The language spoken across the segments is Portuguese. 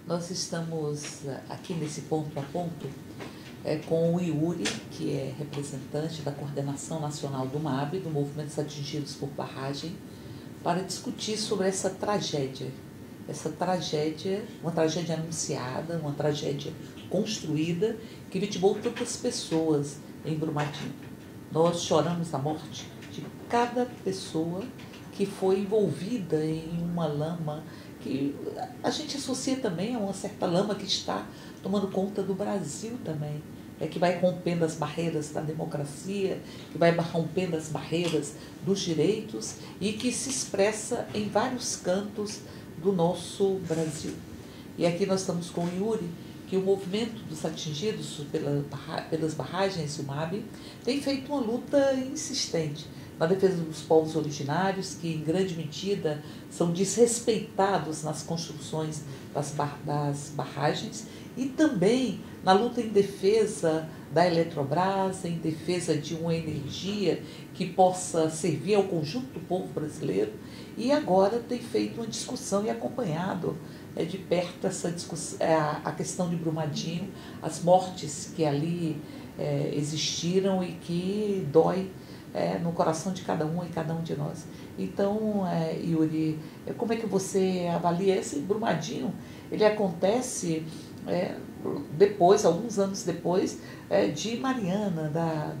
Nós estamos aqui nesse ponto a ponto com o Yuri, que é representante da Coordenação Nacional do MAB, do Movimento Atingidos por Barragem, para discutir sobre essa tragédia, uma tragédia anunciada, uma tragédia construída, que vitimou tantas pessoas em Brumadinho. Nós choramos a morte de cada pessoa que foi envolvida em uma lama que a gente associa também a uma certa lama que está tomando conta do Brasil também, que vai rompendo as barreiras da democracia, que vai rompendo as barreiras dos direitos e que se expressa em vários cantos do nosso Brasil. E aqui nós estamos com o Yuri, que o movimento dos atingidos pelas barragens, o MAB, tem feito uma luta insistente na defesa dos povos originários, que em grande medida são desrespeitados nas construções das barragens, e também na luta em defesa da Eletrobras, em defesa de uma energia que possa servir ao conjunto do povo brasileiro, e agora tem feito uma discussão e acompanhado de perto essa discussão, a questão de Brumadinho, as mortes que ali existiram e que dói no coração de cada um e cada um de nós. Então, Yuri, como é que você avalia esse Brumadinho? Ele acontece depois, alguns anos depois, de Mariana, da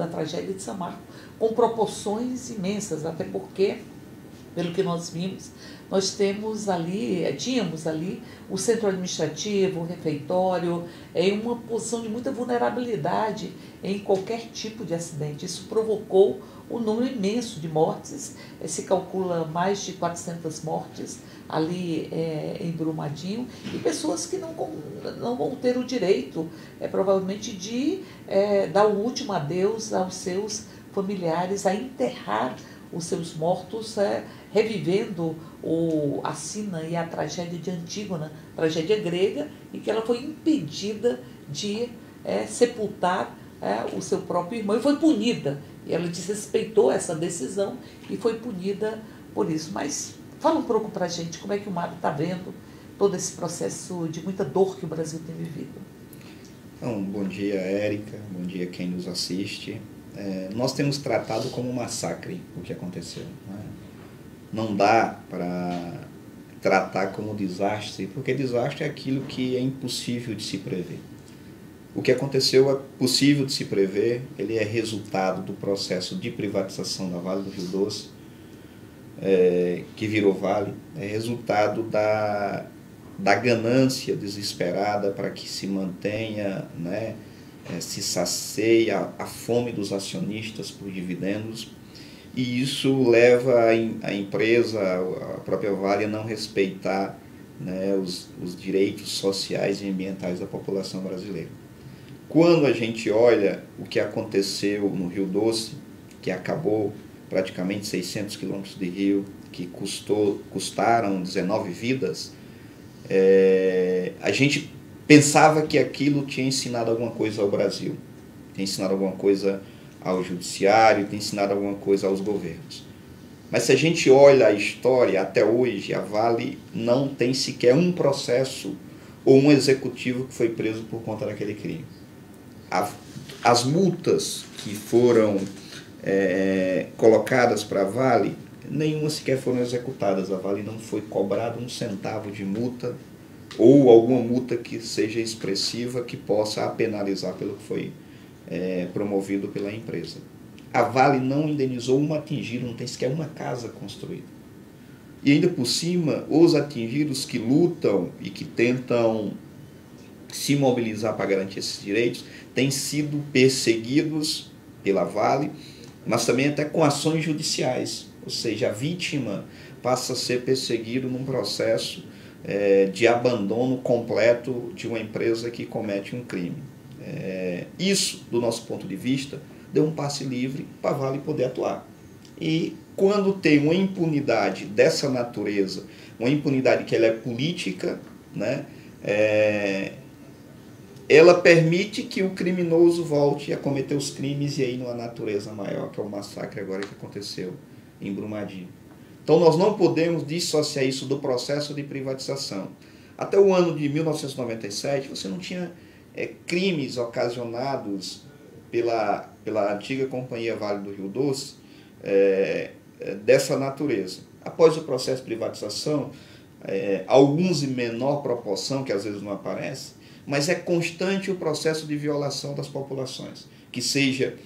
tragédia de São Marco, com proporções imensas, até porque, pelo que nós vimos, nós tínhamos ali o centro administrativo, o refeitório, em uma posição de muita vulnerabilidade em qualquer tipo de acidente. Isso provocou um número imenso de mortes, se calcula mais de 400 mortes ali em Brumadinho, e pessoas que não vão ter o direito, provavelmente, de dar o último adeus aos seus familiares, a enterrar os seus mortos, revivendo a sina e a tragédia de Antígona, tragédia grega, e que ela foi impedida de sepultar o seu próprio irmão, e foi punida, e ela desrespeitou essa decisão e foi punida por isso. Mas fala um pouco para a gente como é que o MAB está vendo todo esse processo de muita dor que o Brasil tem vivido. Então, bom dia, Érica, bom dia quem nos assiste. Nós temos tratado como um massacre o que aconteceu. Não dá para tratar como desastre, porque desastre é aquilo que é impossível de se prever. O que aconteceu é possível de se prever, ele é resultado do processo de privatização da Vale do Rio Doce, que virou Vale, é resultado da ganância desesperada para que se mantenha, se sacia a fome dos acionistas por dividendos, e isso leva a empresa, a própria Vale, a não respeitar os direitos sociais e ambientais da população brasileira. Quando a gente olha o que aconteceu no Rio Doce, que acabou praticamente 600 quilômetros de rio, que custaram 19 vidas, a gente pensava que aquilo tinha ensinado alguma coisa ao Brasil, tinha ensinado alguma coisa ao judiciário, tinha ensinado alguma coisa aos governos. Mas se a gente olha a história, até hoje, a Vale não tem sequer um processo ou um executivo que foi preso por conta daquele crime. As multas que foram colocadas para a Vale, nenhuma sequer foram executadas. A Vale não foi cobrada um centavo de multa ou alguma multa que seja expressiva que possa a penalizar pelo que foi promovido pela empresa. A Vale não indenizou um atingido, não tem sequer uma casa construída. E ainda por cima, os atingidos que lutam e que tentam se mobilizar para garantir esses direitos têm sido perseguidos pela Vale, mas também até com ações judiciais, ou seja, a vítima passa a ser perseguida num processo de abandono completo de uma empresa que comete um crime. Isso, do nosso ponto de vista, deu um passe livre para a Vale poder atuar. E quando tem uma impunidade dessa natureza, uma impunidade que ela é política, ela permite que o criminoso volte a cometer os crimes, e aí numa natureza maior, que é o massacre agora que aconteceu em Brumadinho. Então nós não podemos dissociar isso do processo de privatização. Até o ano de 1997, você não tinha crimes ocasionados pela antiga Companhia Vale do Rio Doce dessa natureza. Após o processo de privatização, alguns em menor proporção, que às vezes não aparece, mas é constante o processo de violação das populações. Que seja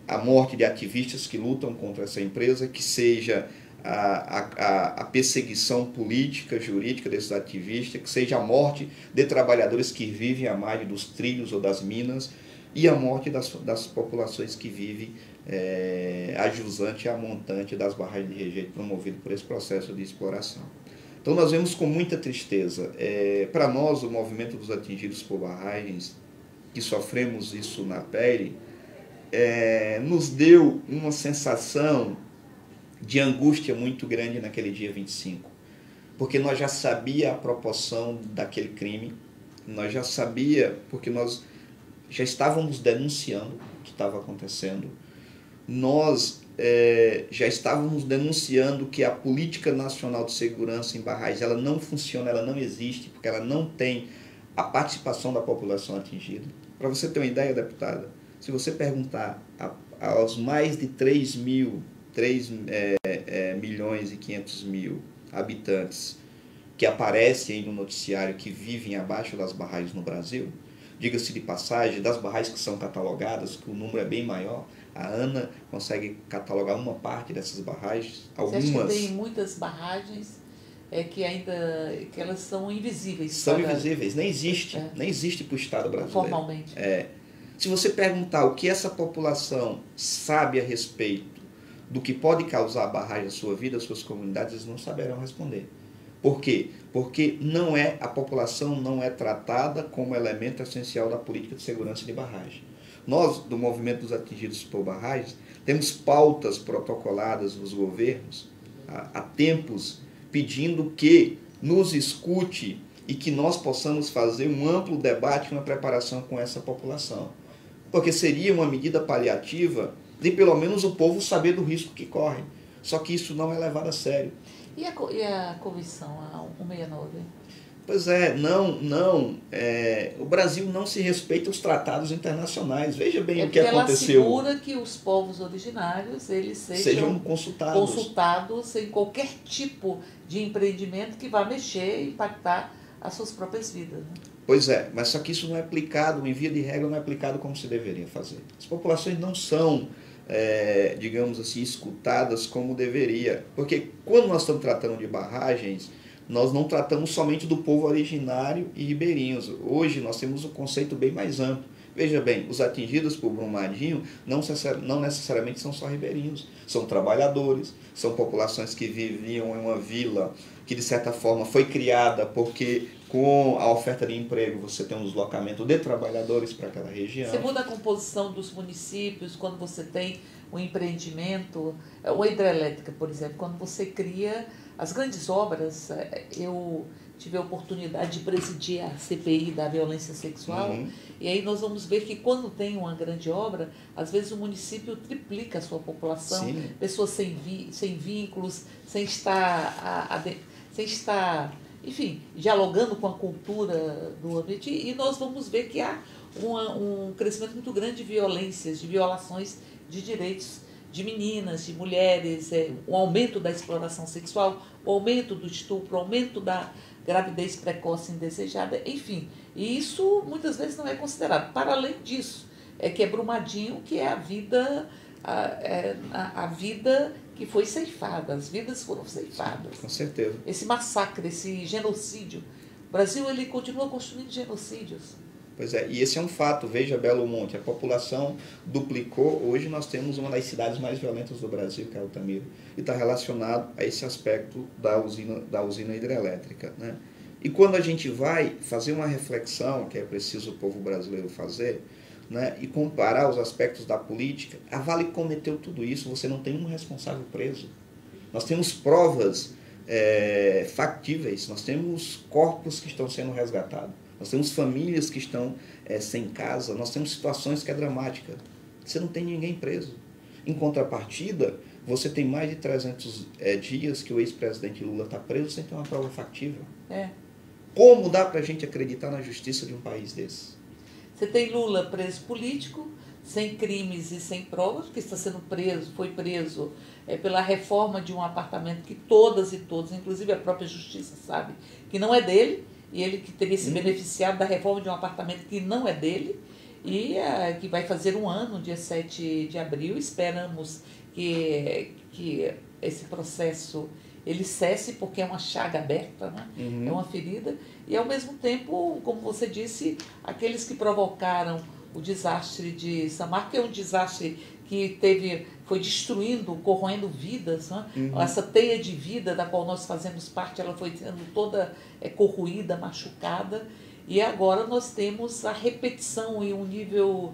a morte de ativistas que lutam contra essa empresa, que seja a perseguição política, jurídica desses ativistas, que seja a morte de trabalhadores que vivem à margem dos trilhos ou das minas, e a morte das populações que vivem a jusante e a montante das barragens de rejeito promovido por esse processo de exploração. Então nós vemos com muita tristeza. Para nós, o movimento dos atingidos por barragens, que sofremos isso na pele, nos deu uma sensação de angústia muito grande naquele dia 25. Porque nós já sabíamos a proporção daquele crime, nós já sabíamos, porque nós já estávamos denunciando o que estava acontecendo, nós já estávamos denunciando que a Política Nacional de Segurança em Barragens ela não funciona, ela não existe, porque ela não tem a participação da população atingida. Para você ter uma ideia, deputada, se você perguntar aos mais de 3 milhões e 500 mil habitantes que aparecem aí no noticiário que vivem abaixo das barragens no Brasil, diga-se de passagem, das barragens que são catalogadas, que o número é bem maior, a ANA consegue catalogar uma parte dessas barragens, algumas... Você acha que tem muitas barragens que elas são invisíveis? São invisíveis, nem existe para o Estado brasileiro. Formalmente. Se você perguntar o que essa população sabe a respeito do que pode causar a barragem à sua vida, às suas comunidades, eles não saberão responder. Por quê? Porque a população não é tratada como elemento essencial da política de segurança de barragem. Nós, do Movimento dos Atingidos por Barragens, temos pautas protocoladas dos governos há tempos pedindo que nos escute e que nós possamos fazer um amplo debate, uma preparação com essa população. Porque seria uma medida paliativa de pelo menos o povo saber do risco que corre. Só que isso não é levado a sério. E a comissão, a 169? Pois o Brasil não se respeita os tratados internacionais. Veja bem o que aconteceu. Ela assegura que os povos originários eles sejam consultados em qualquer tipo de empreendimento que vá mexer e impactar as suas próprias vidas. Né? Pois é, mas só que isso não é aplicado, em via de regra, não é aplicado como se deveria fazer. As populações não são, digamos assim, escutadas como deveria. Porque quando nós estamos tratando de barragens, nós não tratamos somente do povo originário e ribeirinhos. Hoje nós temos um conceito bem mais amplo. Veja bem, os atingidos por Brumadinho não necessariamente são só ribeirinhos. São trabalhadores, são populações que viviam em uma vila que de certa forma foi criada porque com a oferta de emprego você tem um deslocamento de trabalhadores para aquela região. Você muda a composição dos municípios quando você tem um empreendimento, uma hidrelétrica, por exemplo, quando você cria as grandes obras. Eu tive a oportunidade de presidir a CPI da violência sexual, e aí nós vamos ver que quando tem uma grande obra, às vezes o município triplica a sua população, Sim. Pessoas sem vínculos, sem estar, enfim, dialogando com a cultura do ambiente, e nós vamos ver que há um crescimento muito grande de violências, de violações de direitos de meninas, de mulheres, o aumento da exploração sexual, o aumento do estupro, o aumento da gravidez precoce indesejada, enfim. E isso muitas vezes não é considerado. Para além disso, que é Brumadinho, que é a vida que foi ceifada, as vidas foram ceifadas. Com certeza. Esse massacre, esse genocídio. O Brasil ele continua construindo genocídios. Pois é, e esse é um fato. Veja Belo Monte, a população duplicou. Hoje nós temos uma das cidades mais violentas do Brasil, que é Altamira, e está relacionado a esse aspecto da usina hidrelétrica, né? E quando a gente vai fazer uma reflexão, que é preciso o povo brasileiro fazer, né, e comparar os aspectos da política, a Vale cometeu tudo isso, você não tem um responsável preso. Nós temos provas factíveis, nós temos corpos que estão sendo resgatados. Nós temos famílias que estão sem casa, nós temos situações que é dramática. Você não tem ninguém preso. Em contrapartida, você tem mais de 300 dias que o ex-presidente Lula está preso sem ter uma prova factível. Como dá para a gente acreditar na justiça de um país desse? Você tem Lula preso político, sem crimes e sem provas, porque está sendo preso, foi preso pela reforma de um apartamento que todas e todos, inclusive a própria justiça, sabe que não é dele, e ele que teria se beneficiado da reforma de um apartamento que não é dele, e que vai fazer um ano, dia 7 de abril. Esperamos que esse processo ele cesse, porque é uma chaga aberta, né? É uma ferida, e ao mesmo tempo, como você disse, aqueles que provocaram o desastre de Samar, que é um desastre que foi destruindo, corroendo vidas, né? Essa teia de vida da qual nós fazemos parte, ela foi sendo toda corroída, machucada, e agora nós temos a repetição em um nível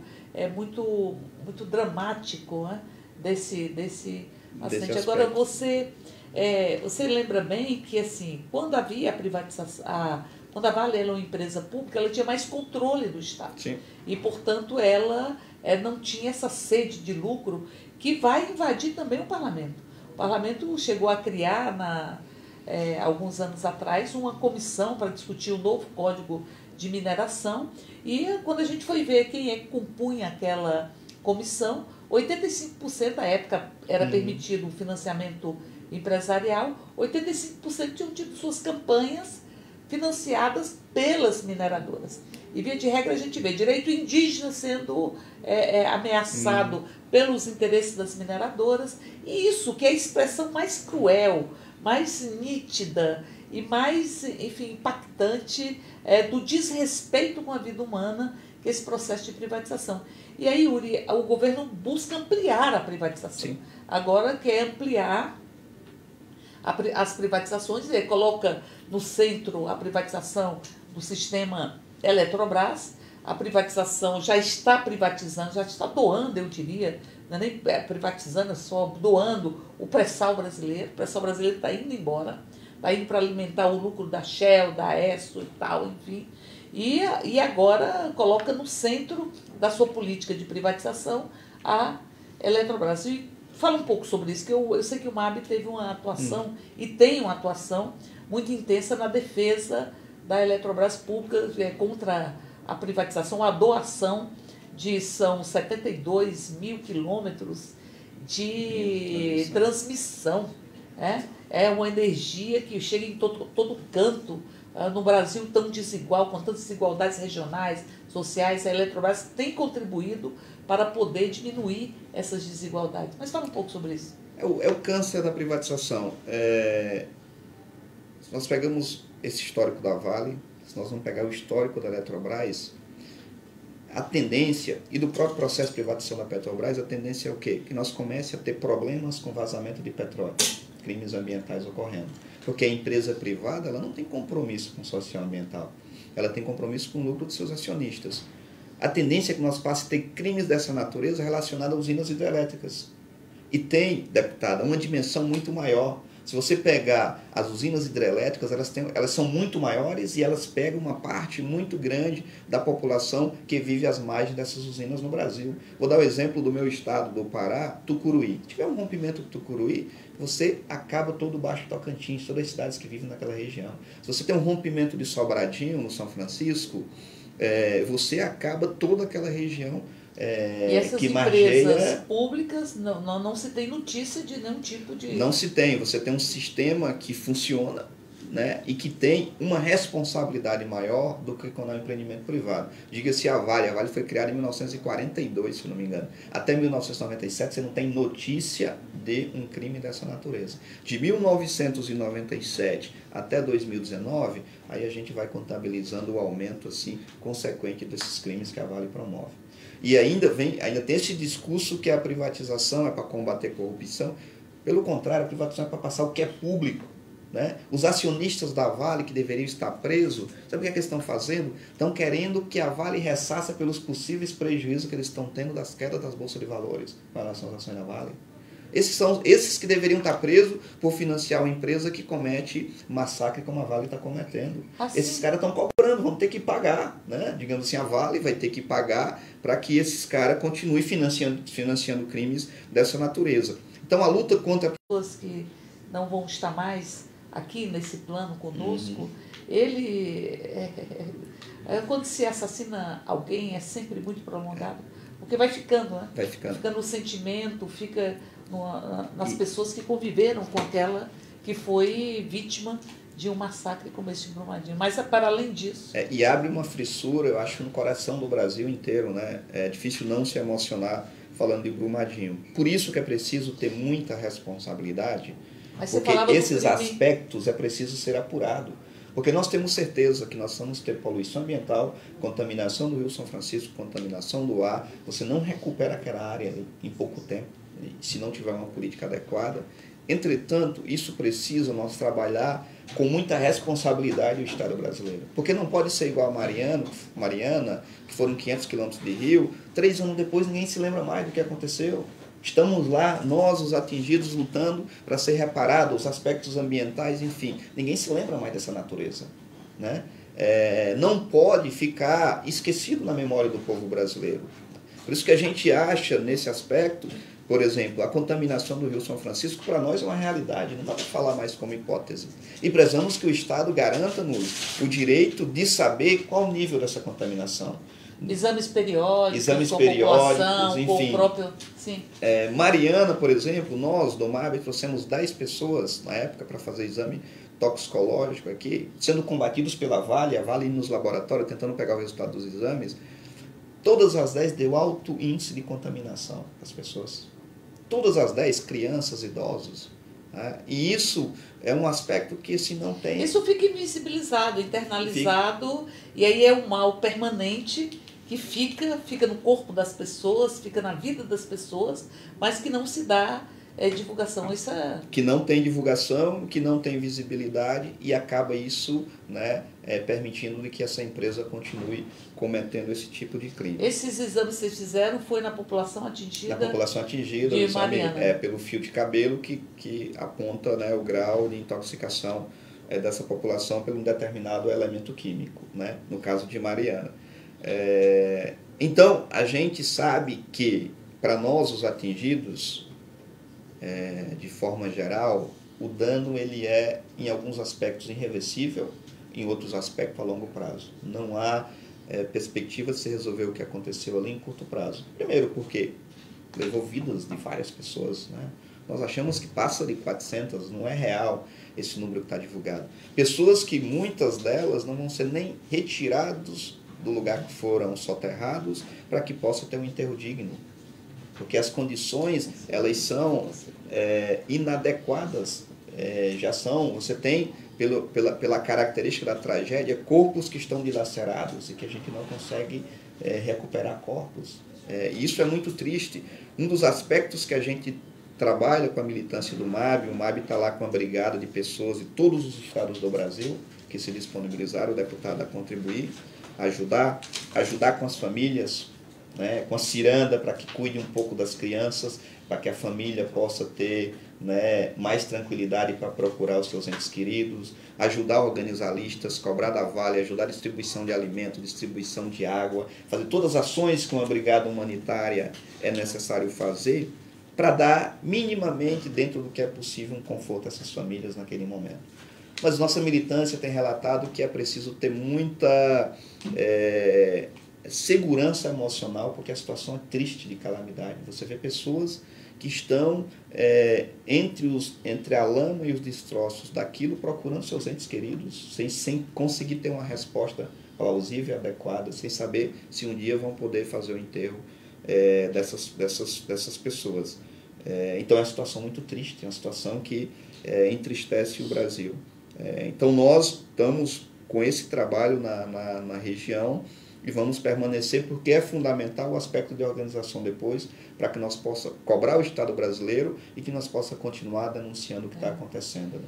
muito, muito dramático, né? desse acidente. Agora, você lembra bem que, assim, quando havia a privatização, quando a Vale era uma empresa pública, ela tinha mais controle do Estado. Sim. E, portanto, ela não tinha essa sede de lucro que vai invadir também o Parlamento. O Parlamento chegou a criar, alguns anos atrás, uma comissão para discutir o novo Código de Mineração, e quando a gente foi ver quem que compunha aquela comissão, 85% à época era permitido o financiamento empresarial, 85% tinham tido suas campanhas financiadas pelas mineradoras. E, via de regra, a gente vê direito indígena sendo ameaçado pelos interesses das mineradoras, e isso que é a expressão mais cruel, mais nítida e mais, enfim, impactante do desrespeito com a vida humana, que é esse processo de privatização. E aí, Yuri, o governo busca ampliar a privatização. Sim. Agora quer ampliar as privatizações, coloca no centro a privatização do sistema Eletrobras. A privatização já está privatizando, já está doando, eu diria, não é nem privatizando, é só doando o pré-sal brasileiro. O pré-sal brasileiro está indo embora, está indo para alimentar o lucro da Shell, da Esso e tal, enfim. E agora coloca no centro da sua política de privatização a Eletrobras. E fala um pouco sobre isso, que eu sei que o MAB teve uma atuação e tem uma atuação muito intensa na defesa da Eletrobras pública contra a privatização, a doação são 72 mil quilômetros de transmissão. É uma energia que chega em todo canto. No Brasil tão desigual, com tantas desigualdades regionais, sociais, a Eletrobras tem contribuído para poder diminuir essas desigualdades. Mas fala um pouco sobre isso. É o câncer da privatização. Se nós pegamos esse histórico da Vale, se nós vamos pegar o histórico da Eletrobras, a tendência, e do próprio processo de privatização da Petrobras, a tendência é o quê? Que nós comece a ter problemas com vazamento de petróleo, crimes ambientais ocorrendo. Porque a empresa privada, ela não tem compromisso com o social ambiental, ela tem compromisso com o lucro de seus acionistas. A tendência é que nós passe a ter crimes dessa natureza relacionados a usinas hidrelétricas. E tem, deputada, uma dimensão muito maior. Se você pegar as usinas hidrelétricas, elas são muito maiores e elas pegam uma parte muito grande da população que vive às margens dessas usinas no Brasil. Vou dar o exemplo do meu estado, do Pará, Tucuruí. Se tiver um rompimento de Tucuruí, você acaba todo o Baixo Tocantins, todas as cidades que vivem naquela região. Se você tem um rompimento de Sobradinho, no São Francisco, você acaba toda aquela região. E essas empresas públicas não se tem notícia de nenhum tipo de... Não se tem. Você tem um sistema que funciona, né, e que tem uma responsabilidade maior do que quando é um empreendimento privado. Diga-se a Vale foi criada em 1942, se não me engano. Até 1997 você não tem notícia de um crime dessa natureza. De 1997 até 2019, aí a gente vai contabilizando o aumento assim, consequente desses crimes que a Vale promove. E ainda tem esse discurso que a privatização é para combater corrupção. Pelo contrário, a privatização é para passar o que é público. Né? Os acionistas da Vale, que deveriam estar presos, sabe o que eles estão fazendo? Estão querendo que a Vale ressaça pelos possíveis prejuízos que eles estão tendo das quedas das bolsas de valores com relação às ações da Vale. Esses são esses que deveriam estar presos por financiar uma empresa que comete massacre como a Vale está cometendo. Assim. Esses caras estão cobrando, vão ter que pagar. Né? Digamos assim, a Vale vai ter que pagar para que esses caras continuem financiando crimes dessa natureza. Então a luta contra... pessoas que não vão estar mais aqui nesse plano conosco, ele, quando se assassina alguém, é sempre muito prolongado, porque vai ficando, né? Vai ficando. Fica no sentimento, fica nas pessoas que conviveram com aquela que foi vítima de um massacre como esse de Brumadinho. Mas, para além disso... E abre uma fissura, eu acho, no coração do Brasil inteiro, né? É difícil não se emocionar falando de Brumadinho. Por isso que é preciso ter muita responsabilidade, porque esses aspectos é preciso ser apurado. Porque nós temos certeza que nós vamos ter poluição ambiental, contaminação do Rio São Francisco, contaminação do ar. Você não recupera aquela área em pouco tempo, se não tiver uma política adequada. Entretanto, isso precisa nós trabalhar com muita responsabilidade o Estado brasileiro. Porque não pode ser igual a Mariana, que foram 500 quilômetros de rio, 3 anos depois ninguém se lembra mais do que aconteceu. Estamos lá, nós, os atingidos, lutando para ser reparado, os aspectos ambientais, enfim. Ninguém se lembra mais dessa natureza, né? Não pode ficar esquecido na memória do povo brasileiro. Por isso que a gente acha, nesse aspecto, por exemplo, a contaminação do Rio São Francisco, para nós é uma realidade, não dá para falar mais como hipótese. E precisamos que o Estado garanta-nos o direito de saber qual o nível dessa contaminação. Exames periódicos, enfim. com o próprio... Sim. Mariana, por exemplo, nós do MAB trouxemos 10 pessoas na época para fazer exame toxicológico aqui, sendo combatidos pela Vale, a Vale nos laboratórios tentando pegar o resultado dos exames. Todas as 10 deu alto índice de contaminação das pessoas. Todas as 10, crianças, idosos. Né? E isso é um aspecto que se não tem... Isso fica invisibilizado, internalizado, e aí é um mal permanente que fica no corpo das pessoas, fica na vida das pessoas, mas que não se dá divulgação. Isso que não tem divulgação, que não tem visibilidade, e acaba isso, né, permitindo que essa empresa continue cometendo esse tipo de crime. Esses exames que vocês fizeram foi na população atingida? Na população atingida, o exame pelo fio de cabelo que aponta, né, o grau de intoxicação dessa população por um determinado elemento químico, né, no caso de Mariana. Então, a gente sabe que, para nós, os atingidos, de forma geral, o dano ele é, em alguns aspectos, irreversível, em outros aspectos, a longo prazo. Não há perspectiva de se resolver o que aconteceu ali em curto prazo. Primeiro, porque levou vidas de várias pessoas, né? Nós achamos que passa de 400, não é real esse número que está divulgado. Pessoas que, muitas delas, não vão ser nem retirados do lugar que foram soterrados para que possa ter um enterro digno. Porque as condições, elas são inadequadas, você tem, pela característica da tragédia, corpos que estão dilacerados e que a gente não consegue recuperar corpos. Isso é muito triste. Um dos aspectos que a gente trabalha com a militância do MAB, o MAB está lá com uma brigada de pessoas de todos os estados do Brasil, que se disponibilizaram, o deputado, a contribuir, ajudar com as famílias, né, com a ciranda para que cuide um pouco das crianças, para que a família possa ter, né, mais tranquilidade para procurar os seus entes queridos, ajudar a organizar listas, cobrar da Vale, ajudar a distribuição de alimentos, distribuição de água, fazer todas as ações que uma brigada humanitária é necessário fazer para dar minimamente, dentro do que é possível, um conforto a essas famílias naquele momento. Mas nossa militância tem relatado que é preciso ter muita segurança emocional, porque a situação é triste de calamidade. Você vê pessoas que estão entre a lama e os destroços daquilo, procurando seus entes queridos, sem conseguir ter uma resposta plausível e adequada, sem saber se um dia vão poder fazer o enterro dessas pessoas. Então é uma situação muito triste, é uma situação que entristece o Brasil. Então nós estamos com esse trabalho na região e vamos permanecer, porque é fundamental o aspecto de organização depois, para que nós possamos cobrar o Estado brasileiro e que nós possamos continuar denunciando o que está acontecendo. Né?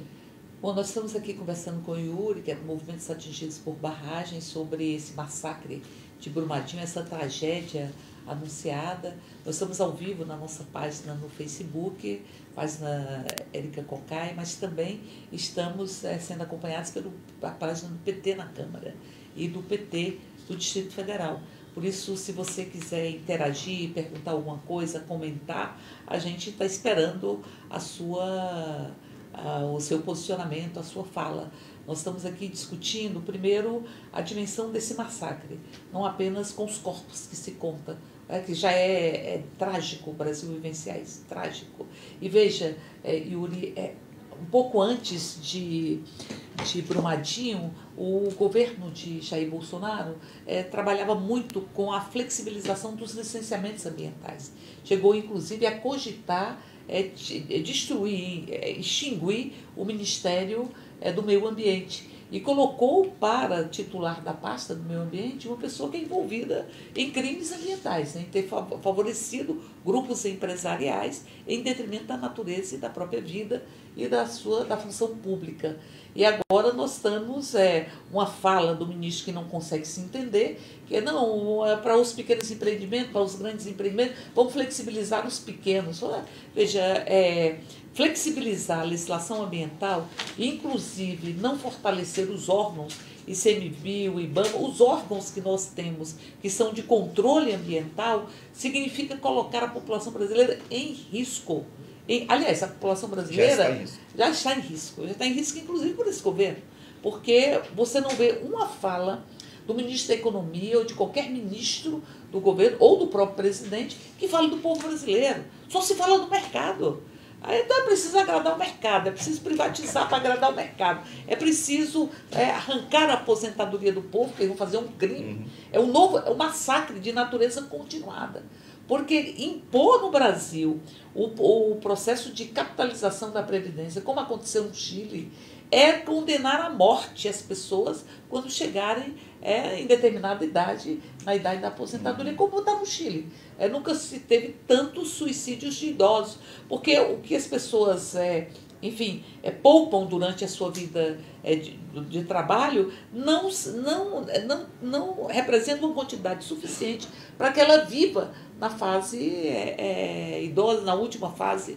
Bom, nós estamos aqui conversando com o Yuri, que é do Movimentos Atingidos por Barragem, sobre esse massacre de Brumadinho, essa tragédia anunciada. Nós estamos ao vivo na nossa página no Facebook, página Érica Cocai, mas também estamos sendo acompanhados pela página do PT na Câmara e do PT do Distrito Federal. Por isso, se você quiser interagir, perguntar alguma coisa, comentar, a gente está esperando a sua o seu posicionamento, a sua fala. Nós estamos aqui discutindo, primeiro, a dimensão desse massacre, não apenas com os corpos que se conta, que já é trágico o Brasil vivenciar isso, trágico. E veja, Yuri, um pouco antes de Brumadinho, o governo de Jair Bolsonaro trabalhava muito com a flexibilização dos licenciamentos ambientais. Chegou, inclusive, a cogitar extinguir o Ministério do Meio Ambiente. E colocou para titular da pasta do meio ambiente uma pessoa que é envolvida em crimes ambientais, em ter favorecido grupos empresariais em detrimento da natureza e da própria vida e da função pública. E agora nós estamos uma fala do ministro que não consegue se entender, que não, para os pequenos empreendimentos, para os grandes empreendimentos, vamos flexibilizar os pequenos. Veja, flexibilizar a legislação ambiental, inclusive não fortalecer os órgãos, ICMBio, IBAMA, os órgãos que nós temos, que são de controle ambiental, significa colocar a população brasileira em risco. Aliás, a população brasileira já está em risco, inclusive por esse governo, porque você não vê uma fala do ministro da Economia ou de qualquer ministro do governo ou do próprio presidente que fale do povo brasileiro. Só se fala do mercado. Então é preciso agradar o mercado, é preciso privatizar para agradar o mercado, é preciso arrancar a aposentadoria do povo, que eles vão fazer um crime. É um massacre de natureza continuada. Porque impor no Brasil o processo de capitalização da Previdência, como aconteceu no Chile, é condenar à morte as pessoas quando chegarem em determinada idade, na idade da aposentadoria, como está no Chile. Nunca se teve tantos suicídios de idosos, porque o que as pessoas poupam durante a sua vida de trabalho não representa uma quantidade suficiente para que ela viva na fase idosa, na última fase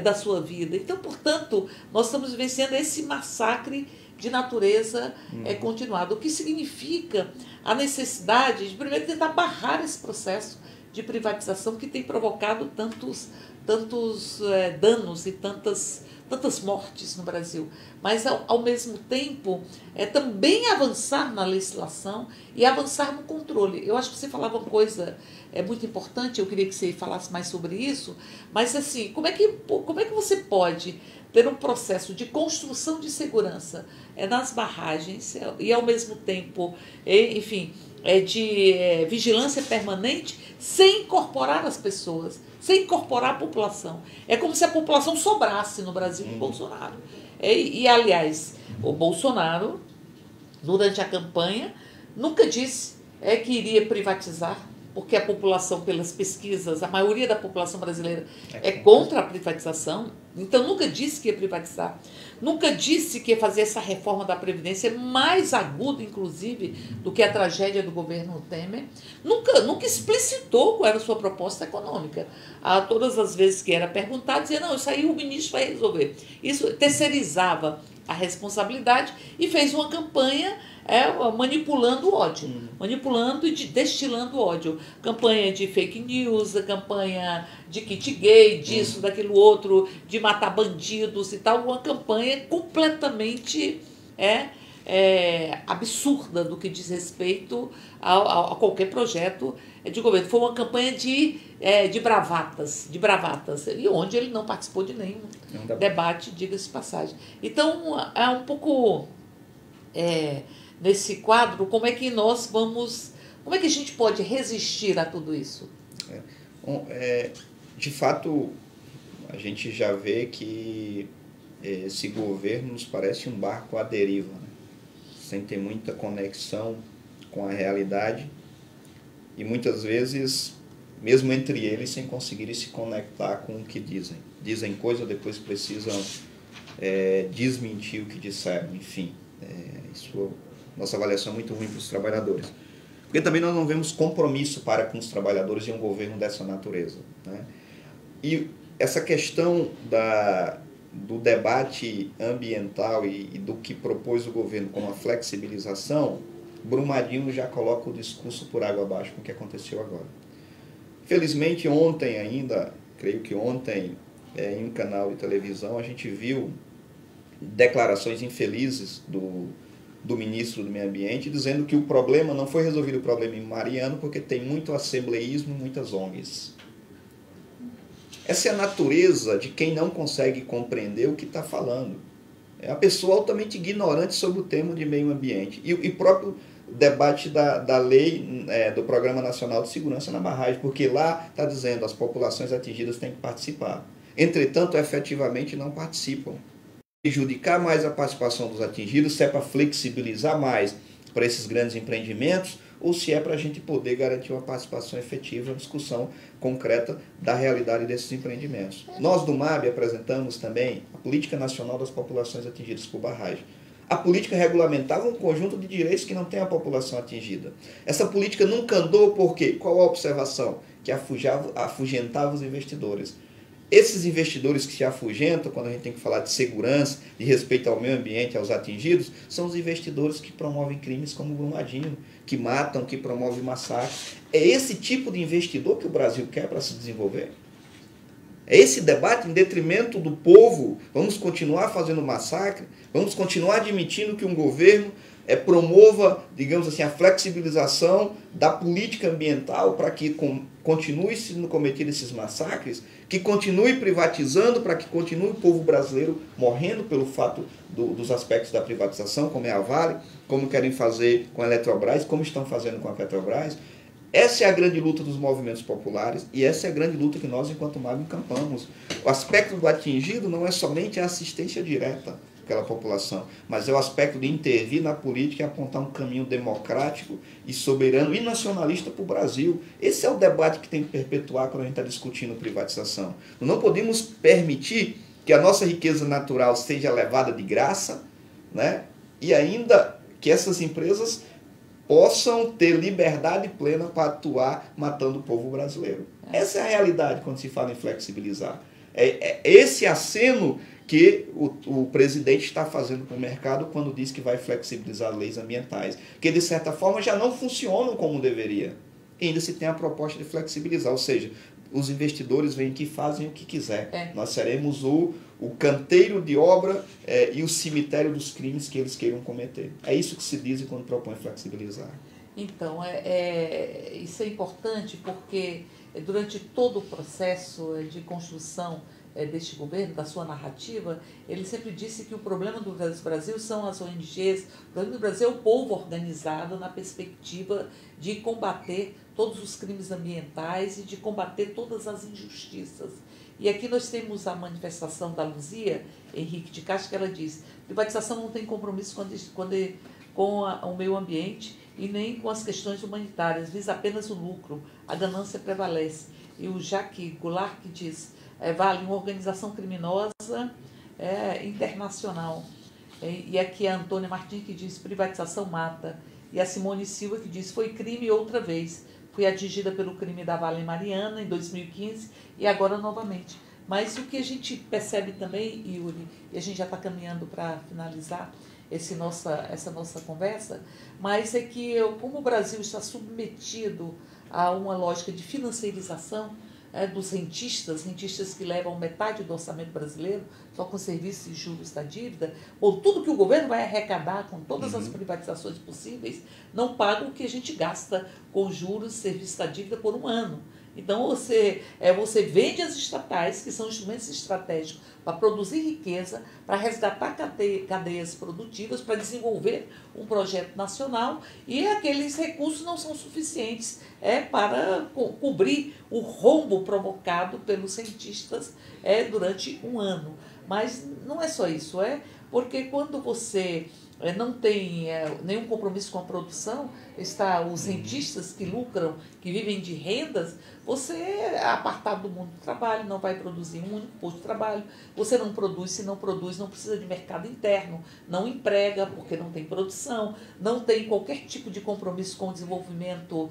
da sua vida. Então, portanto, nós estamos vivenciando esse massacre de natureza continuado, o que significa a necessidade de, primeiro, tentar barrar esse processo de privatização que tem provocado tantos danos e tantas mortes no Brasil, mas ao mesmo tempo também avançar na legislação e avançar no controle. Eu acho que você falava uma coisa muito importante, eu queria que você falasse mais sobre isso, mas assim, como é que você pode ter um processo de construção de segurança nas barragens e ao mesmo tempo, de vigilância permanente, sem incorporar as pessoas, sem incorporar a população. É como se a população sobrasse no Brasil com Bolsonaro. Aliás, o Bolsonaro, durante a campanha, nunca disse que iria privatizar, porque a população, pelas pesquisas, a maioria da população brasileira é contra a privatização, então nunca disse que ia privatizar, nunca disse que ia fazer essa reforma da Previdência mais aguda, inclusive, do que a tragédia do governo Temer, nunca explicitou qual era a sua proposta econômica. Todas as vezes que era perguntado, dizia, não, isso aí o ministro vai resolver. Isso terceirizava a responsabilidade e fez uma campanha manipulando o ódio, manipulando e destilando ódio. Campanha de fake news, campanha de kit gay, disso, daquilo outro, de matar bandidos e tal, uma campanha completamente absurda do que diz respeito a qualquer projeto de governo. Foi uma campanha de bravatas, e onde ele não participou de nenhum debate, diga-se de passagem. Então, é um pouco nesse quadro, como é que a gente pode resistir a tudo isso? De fato, a gente já vê que esse governo nos parece um barco à deriva, né? Sem ter muita conexão com a realidade e muitas vezes, mesmo entre eles, sem conseguirem se conectar com o que dizem. Dizem coisa, depois precisam desmentir o que disseram, enfim. Isso, nossa avaliação é muito ruim para os trabalhadores. Porque também nós não vemos compromisso para com os trabalhadores em um governo dessa natureza, né? E essa questão do debate ambiental e do que propôs o governo como a flexibilização, Brumadinho já coloca o discurso por água abaixo com o que aconteceu agora. Felizmente, ontem ainda, creio que ontem, em um canal de televisão, a gente viu declarações infelizes do ministro do Meio Ambiente, dizendo que o problema não foi resolvido o problema em Mariana porque tem muito assembleísmo e muitas ONGs. Essa é a natureza de quem não consegue compreender o que está falando. É a pessoa altamente ignorante sobre o tema de meio ambiente. E o próprio debate da lei do Programa Nacional de Segurança na Barragem, porque lá está dizendo as populações atingidas têm que participar. Entretanto, efetivamente não participam. Prejudicar mais a participação dos atingidos, se é para flexibilizar mais para esses grandes empreendimentos, ou se é para a gente poder garantir uma participação efetiva, uma discussão concreta da realidade desses empreendimentos. Nós do MAB apresentamos também a Política Nacional das Populações Atingidas por Barragem. A política regulamentava um conjunto de direitos que não tem a população atingida. Essa política nunca andou porque, qual a observação? Que afugentava os investidores. Esses investidores que se afugentam, quando a gente tem que falar de segurança, de respeito ao meio ambiente, aos atingidos, são os investidores que promovem crimes como o Brumadinho, que matam, que promovem massacres. É esse tipo de investidor que o Brasil quer para se desenvolver? É esse debate em detrimento do povo? Vamos continuar fazendo massacre? Vamos continuar admitindo que um governo promova, digamos assim, a flexibilização da política ambiental para que continue sendo cometido esses massacres, que continue privatizando, para que continue o povo brasileiro morrendo pelo fato dos aspectos da privatização, como é a Vale, como querem fazer com a Eletrobras, como estão fazendo com a Petrobras. Essa é a grande luta dos movimentos populares e essa é a grande luta que nós, enquanto MAB, encampamos. O aspecto do atingido não é somente a assistência direta àquela população, mas é o aspecto de intervir na política e apontar um caminho democrático e soberano e nacionalista para o Brasil. Esse é o debate que tem que perpetuar quando a gente está discutindo privatização. Nós não podemos permitir que a nossa riqueza natural seja levada de graça, né? E ainda que essas empresas possam ter liberdade plena para atuar matando o povo brasileiro. Essa é a realidade quando se fala em flexibilizar. É esse aceno que o presidente está fazendo para o mercado quando diz que vai flexibilizar leis ambientais, que de certa forma já não funcionam como deveria. E ainda se tem a proposta de flexibilizar, ou seja, os investidores vêm aqui e fazem o que quiser. Nós seremos o canteiro de obra e o cemitério dos crimes que eles queiram cometer. É isso que se diz quando propõe flexibilizar. Então, isso é importante porque durante todo o processo de construção deste governo, da sua narrativa, ele sempre disse que o problema do Brasil são as ONGs, o problema do Brasil é o povo organizado na perspectiva de combater todos os crimes ambientais e de combater todas as injustiças. E aqui nós temos a manifestação da Luzia Henrique de Castro, que ela diz: privatização não tem compromisso com o meio ambiente e nem com as questões humanitárias, visa apenas o lucro, a ganância prevalece. E o Jacques Goulart que diz: Vale, uma organização criminosa internacional. E aqui a Antônia Martins que diz: privatização mata. E a Simone Silva que diz: foi crime outra vez. Fui atingida pelo crime da Vale Mariana em 2015 e agora novamente. Mas o que a gente percebe também, Yuri, e a gente já está caminhando para finalizar essa nossa conversa, mas é que como o Brasil está submetido a uma lógica de financiarização dos rentistas que levam metade do orçamento brasileiro só com serviços e juros da dívida, ou tudo que o governo vai arrecadar com todas as privatizações possíveis, não paga o que a gente gasta com juros e serviços da dívida por um ano. Então, você vende as estatais, que são instrumentos estratégicos para produzir riqueza, para resgatar cadeias produtivas, para desenvolver um projeto nacional, e aqueles recursos não são suficientes para cobrir o rombo provocado pelos cientistas durante um ano. Mas não é só isso, porque quando você não tem nenhum compromisso com a produção, os rentistas que lucram, que vivem de rendas, você é apartado do mundo do trabalho, não vai produzir um único posto de trabalho, você não produz, se não produz, não precisa de mercado interno, não emprega porque não tem produção, não tem qualquer tipo de compromisso com o desenvolvimento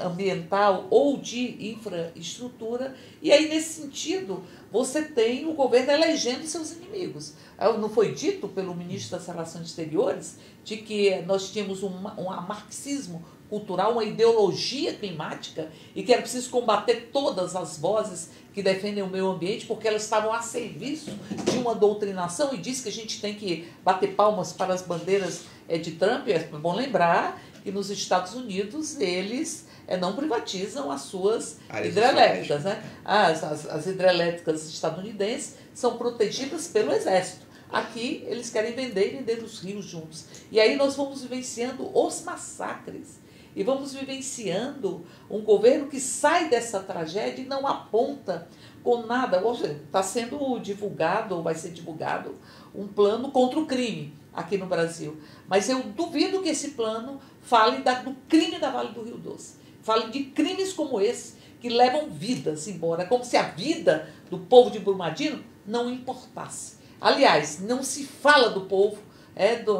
ambiental ou de infraestrutura, e aí nesse sentido você tem o governo elegendo seus inimigos. Não foi dito pelo ministro das Relações Exteriores de que nós tínhamos um marxismo cultural, uma ideologia climática e que era preciso combater todas as vozes que defendem o meio ambiente porque elas estavam a serviço de uma doutrinação e diz que a gente tem que bater palmas para as bandeiras de Trump. É bom lembrar que nos Estados Unidos eles não privatizam as suas hidrelétricas. Né? As hidrelétricas estadunidenses são protegidas pelo Exército. Aqui eles querem vender os rios juntos. E aí nós vamos vivenciando os massacres. E vamos vivenciando um governo que sai dessa tragédia e não aponta com nada. Está sendo divulgado, ou vai ser divulgado, um plano contra o crime aqui no Brasil. Mas eu duvido que esse plano fale do crime da Vale do Rio Doce. Fale de crimes como esse, que levam vidas embora. Como se a vida do povo de Brumadinho não importasse. Aliás, não se fala do povo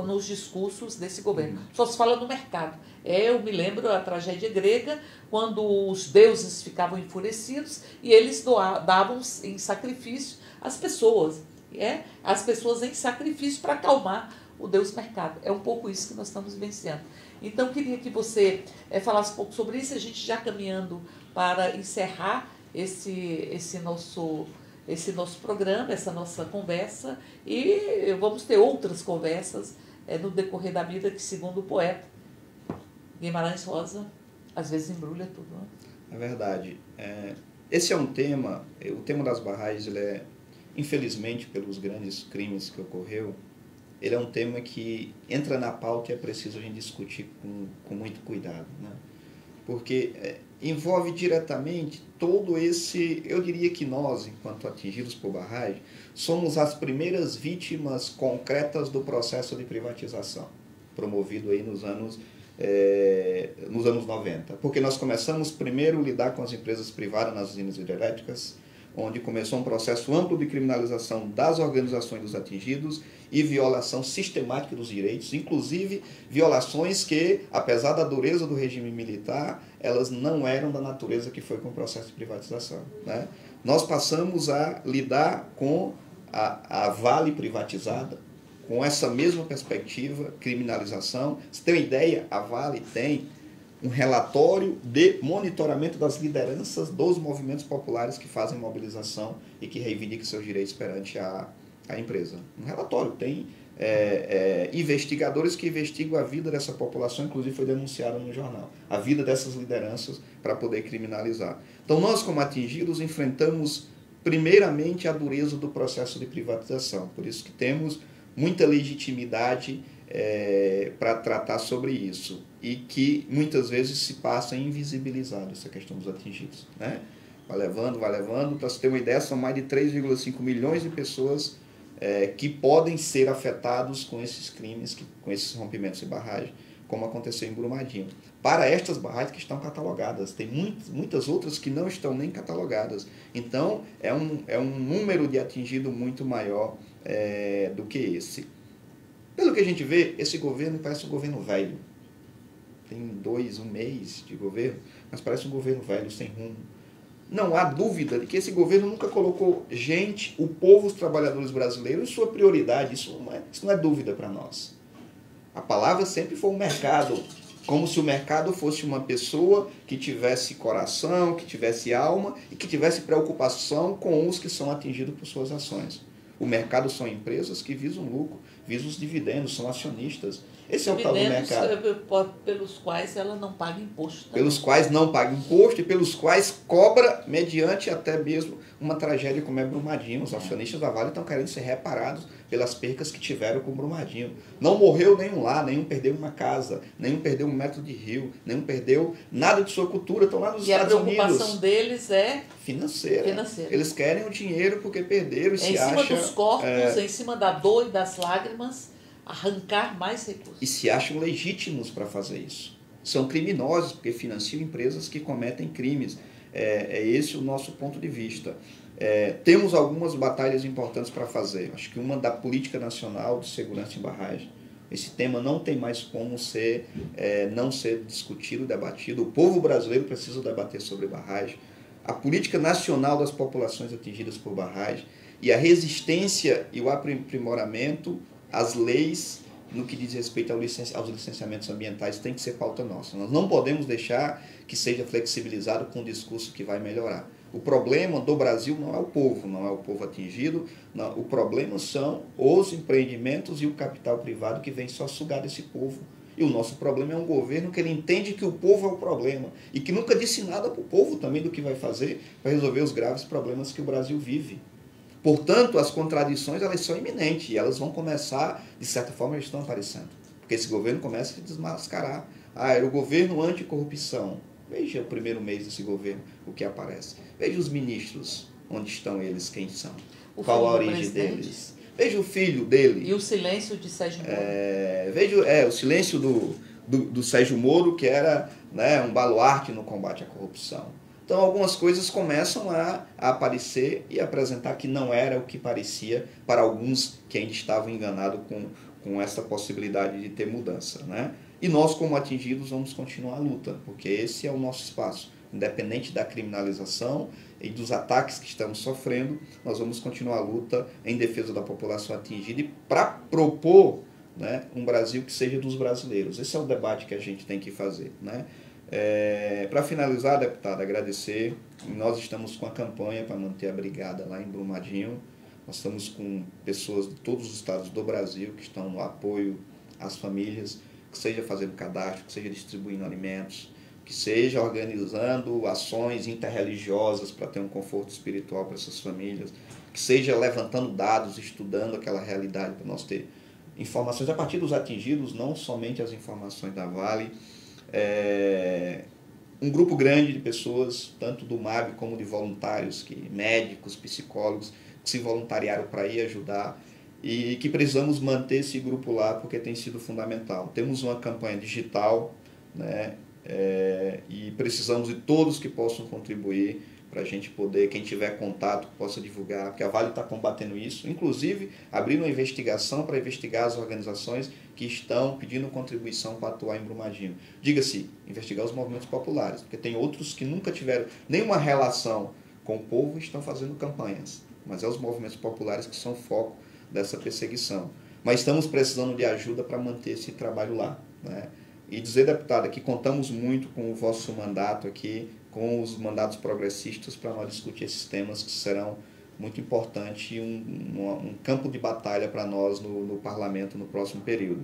nos discursos desse governo. Só se fala do mercado. Eu me lembro da tragédia grega, quando os deuses ficavam enfurecidos e eles davam em sacrifício as pessoas. As pessoas em sacrifício para acalmar o Deus mercado. É um pouco isso que nós estamos vivenciando. Então, queria que você falasse um pouco sobre isso, a gente já caminhando para encerrar esse nosso programa, essa nossa conversa, e vamos ter outras conversas no decorrer da vida, que, segundo o poeta Guimarães Rosa, às vezes embrulha tudo. Né? É verdade. Esse é um tema, o tema das barragens, ele é, infelizmente, pelos grandes crimes que ocorreu, ele é um tema que entra na pauta e é preciso a gente discutir com muito cuidado, né? Porque envolve diretamente todo esse... Eu diria que nós, enquanto atingidos por barragem, somos as primeiras vítimas concretas do processo de privatização, promovido aí nos anos 90. Porque nós começamos primeiro a lidar com as empresas privadas nas usinas hidrelétricas, onde começou um processo amplo de criminalização das organizações dos atingidos e violação sistemática dos direitos, inclusive violações que, apesar da dureza do regime militar, elas não eram da natureza que foi com o processo de privatização. Né? Nós passamos a lidar com a Vale privatizada, com essa mesma perspectiva, criminalização. Você tem uma ideia? A Vale tem um relatório de monitoramento das lideranças dos movimentos populares que fazem mobilização e que reivindicam seus direitos perante a empresa. Um relatório, tem investigadores que investigam a vida dessa população, inclusive foi denunciado no jornal, a vida dessas lideranças para poder criminalizar. Então nós, como atingidos, enfrentamos primeiramente a dureza do processo de privatização, por isso que temos muita legitimidade para tratar sobre isso, e que muitas vezes se passa invisibilizado essa questão dos atingidos. Né? Vai levando, para você ter uma ideia, são mais de 3,5 milhões de pessoas que podem ser afetados com esses crimes, com esses rompimentos de barragem, como aconteceu em Brumadinho. Para estas barragens que estão catalogadas, tem muitas outras que não estão nem catalogadas. Então, é um número de atingido muito maior do que esse. Pelo que a gente vê, esse governo parece um governo velho. Tem um mês de governo, mas parece um governo velho, sem rumo. Não há dúvida de que esse governo nunca colocou o povo, os trabalhadores brasileiros, em sua prioridade. Isso não é dúvida para nós. A palavra sempre foi o mercado, como se o mercado fosse uma pessoa que tivesse coração, que tivesse alma e que tivesse preocupação com os que são atingidos por suas ações. O mercado são empresas que visam lucro, visam os dividendos, são acionistas. Esse é o tal do mercado. Pelos quais ela não paga imposto. Também. Pelos quais não paga imposto e pelos quais cobra mediante até mesmo uma tragédia como é Brumadinho. Os acionistas da Vale estão querendo ser reparados pelas percas que tiveram com Brumadinho. Não morreu nenhum lá, nenhum perdeu uma casa, nenhum perdeu um metro de rio, nenhum perdeu nada de sua cultura, estão lá nos Estados Unidos. E a preocupação deles é financeira. Eles querem o dinheiro porque perderam e se acham... Em cima dos corpos, em cima da dor e das lágrimas, arrancar mais recursos. E se acham legítimos para fazer isso. São criminosos porque financiam empresas que cometem crimes. É esse o nosso ponto de vista. Temos algumas batalhas importantes para fazer. Acho que uma da política nacional de segurança em barragem. Esse tema não tem mais como não ser discutido, debatido. O povo brasileiro precisa debater sobre barragem. A política nacional das populações atingidas por barragem e a resistência e o aprimoramento, as leis no que diz respeito aos licenciamentos ambientais, tem que ser pauta nossa. Nós não podemos deixar que seja flexibilizado com um discurso que vai melhorar. O problema do Brasil não é o povo atingido, não. O problema são os empreendimentos e o capital privado que vem só sugar desse povo. E o nosso problema é um governo que ele entende que o povo é o problema e que nunca disse nada para o povo também do que vai fazer para resolver os graves problemas que o Brasil vive. Portanto, as contradições elas são iminentes e elas vão começar, de certa forma, elas estão aparecendo. Porque esse governo começa a se desmascarar. Era o governo anticorrupção. Veja o primeiro mês desse governo, o que aparece. Veja os ministros, onde estão eles, quem são, qual a origem deles. Veja o filho dele. E o silêncio de Sérgio Moro. Veja o silêncio do Sérgio Moro, que era, né, um baluarte no combate à corrupção. Então, algumas coisas começam a aparecer e apresentar que não era o que parecia para alguns que ainda estavam enganados com essa possibilidade de ter mudança, né? E nós, como atingidos, vamos continuar a luta, porque esse é o nosso espaço. Independente da criminalização e dos ataques que estamos sofrendo, nós vamos continuar a luta em defesa da população atingida e para propor, né, um Brasil que seja dos brasileiros. Esse é o debate que a gente tem que fazer, né? Para finalizar, deputada, agradecer. Nós estamos com a campanha para manter a brigada lá em Brumadinho. Nós estamos com pessoas de todos os estados do Brasil que estão no apoio às famílias, que seja fazendo cadastro, que seja distribuindo alimentos, que seja organizando ações interreligiosas para ter um conforto espiritual para essas famílias, que seja levantando dados, estudando aquela realidade para nós ter informações a partir dos atingidos, não somente as informações da Vale. Um grupo grande de pessoas, tanto do MAB como de voluntários, médicos, psicólogos, que se voluntariaram para ir ajudar e que precisamos manter esse grupo lá porque tem sido fundamental. Temos uma campanha digital, né, e precisamos de todos que possam contribuir para a gente poder, quem tiver contato, possa divulgar, porque a Vale está combatendo isso, inclusive abrindo uma investigação para investigar as organizações que estão pedindo contribuição para atuar em Brumadinho. Diga-se, investigar os movimentos populares, porque tem outros que nunca tiveram nenhuma relação com o povo e estão fazendo campanhas, mas é os movimentos populares que são o foco dessa perseguição. Mas estamos precisando de ajuda para manter esse trabalho lá, né? E dizer, deputada, que contamos muito com o vosso mandato aqui, com os mandatos progressistas, para nós discutir esses temas que serão muito importantes e um campo de batalha para nós no parlamento no próximo período.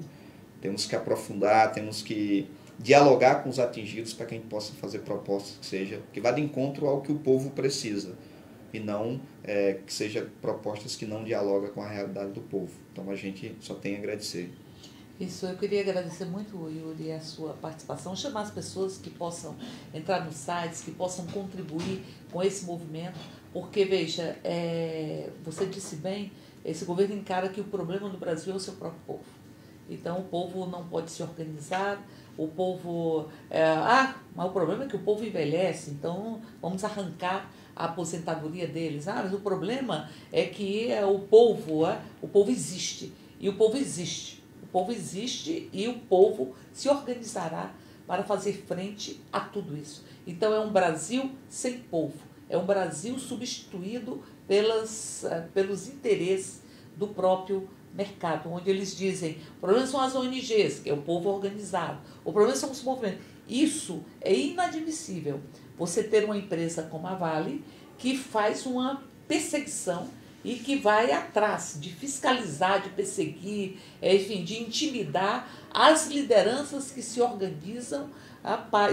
Temos que aprofundar, temos que dialogar com os atingidos para que a gente possa fazer propostas que vá de encontro ao que o povo precisa e não que sejam propostas que não dialogam com a realidade do povo. Então a gente só tem a agradecer. Isso, eu queria agradecer muito, Yuri, a sua participação, chamar as pessoas que possam entrar nos sites, que possam contribuir com esse movimento, porque, veja, você disse bem, esse governo encara que o problema do Brasil é o seu próprio povo. Então, o povo não pode se organizar, o povo... mas o problema é que o povo envelhece, então vamos arrancar a aposentadoria deles. Mas o problema é que o povo existe, e o povo existe. O povo existe e o povo se organizará para fazer frente a tudo isso. Então é um Brasil sem povo, é um Brasil substituído pelos interesses do próprio mercado, onde eles dizem, o problema são as ONGs, que é o povo organizado, o problema são os movimentos. Isso é inadmissível. Você ter uma empresa como a Vale que faz uma perseguição e que vai atrás de fiscalizar, de perseguir, enfim, de intimidar as lideranças que se organizam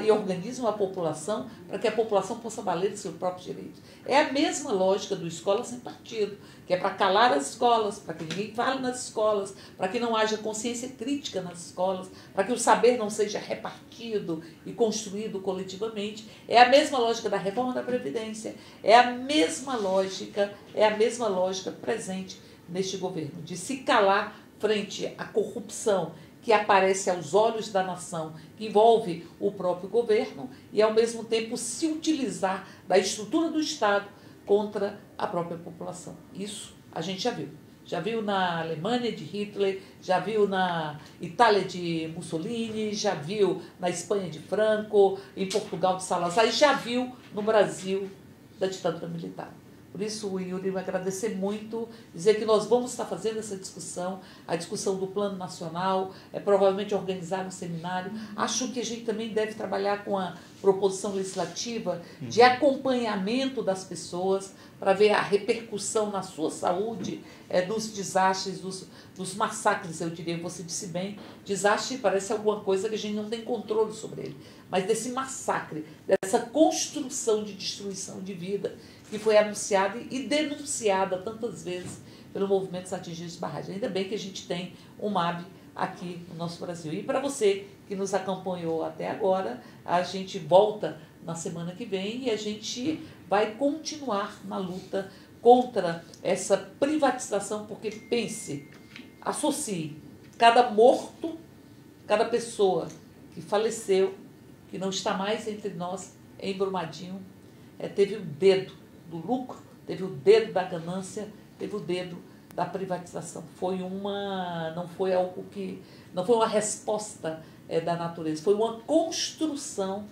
e organizam a população para que a população possa valer os seus próprios direitos. É a mesma lógica do Escola Sem Partido, que é para calar as escolas, para que ninguém fale nas escolas, para que não haja consciência crítica nas escolas, para que o saber não seja repartido e construído coletivamente. É a mesma lógica da reforma da Previdência, é a mesma lógica presente neste governo, de se calar frente à corrupção que aparece aos olhos da nação, que envolve o próprio governo, e ao mesmo tempo se utilizar da estrutura do Estado contra a própria população. Isso a gente já viu. Já viu na Alemanha de Hitler, já viu na Itália de Mussolini, já viu na Espanha de Franco, em Portugal de Salazar, e já viu no Brasil da ditadura militar. Por isso, Yuri, eu agradecer muito, dizer que nós vamos estar fazendo essa discussão, a discussão do Plano Nacional, provavelmente organizar um seminário. Acho que a gente também deve trabalhar com a proposição legislativa de acompanhamento das pessoas para ver a repercussão na sua saúde dos desastres, dos massacres, eu diria, você disse bem, desastre parece alguma coisa que a gente não tem controle sobre ele, mas desse massacre, dessa construção de destruição de vida que foi anunciada e denunciada tantas vezes pelo movimento dos atingidos de barragem. Ainda bem que a gente tem o MAB aqui no nosso Brasil. E para você que nos acompanhou até agora, a gente volta na semana que vem e a gente vai continuar na luta contra essa privatização, porque pense, associe cada morto, cada pessoa que faleceu, que não está mais entre nós, em Brumadinho, teve o dedo do lucro, teve o dedo da ganância, teve o dedo da privatização. Não foi algo que, não foi uma resposta da natureza, foi uma construção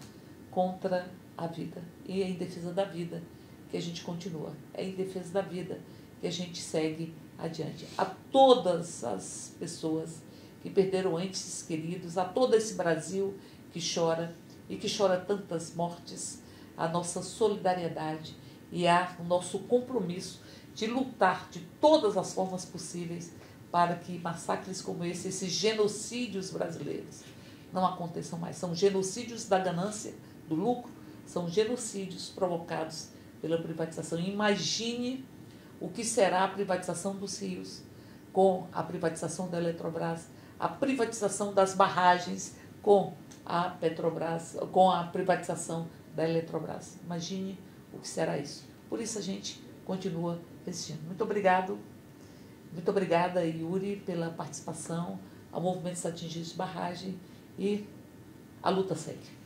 contra a vida. E é em defesa da vida que a gente continua, é em defesa da vida que a gente segue adiante. A todas as pessoas que perderam entes queridos, a todo esse Brasil que chora e que chora tantas mortes, a nossa solidariedade e o nosso compromisso de lutar de todas as formas possíveis para que massacres como esse, esses genocídios brasileiros, não aconteçam mais. São genocídios da ganância, do lucro, são genocídios provocados pela privatização. Imagine o que será a privatização dos rios, com a privatização da Eletrobras, a privatização das barragens com a Petrobras, com a privatização da Eletrobras. Imagine o que será isso. Por isso a gente continua resistindo. Muito obrigado. Muito obrigada, Yuri, pela participação, ao movimento dos atingidos de barragem, e a luta segue.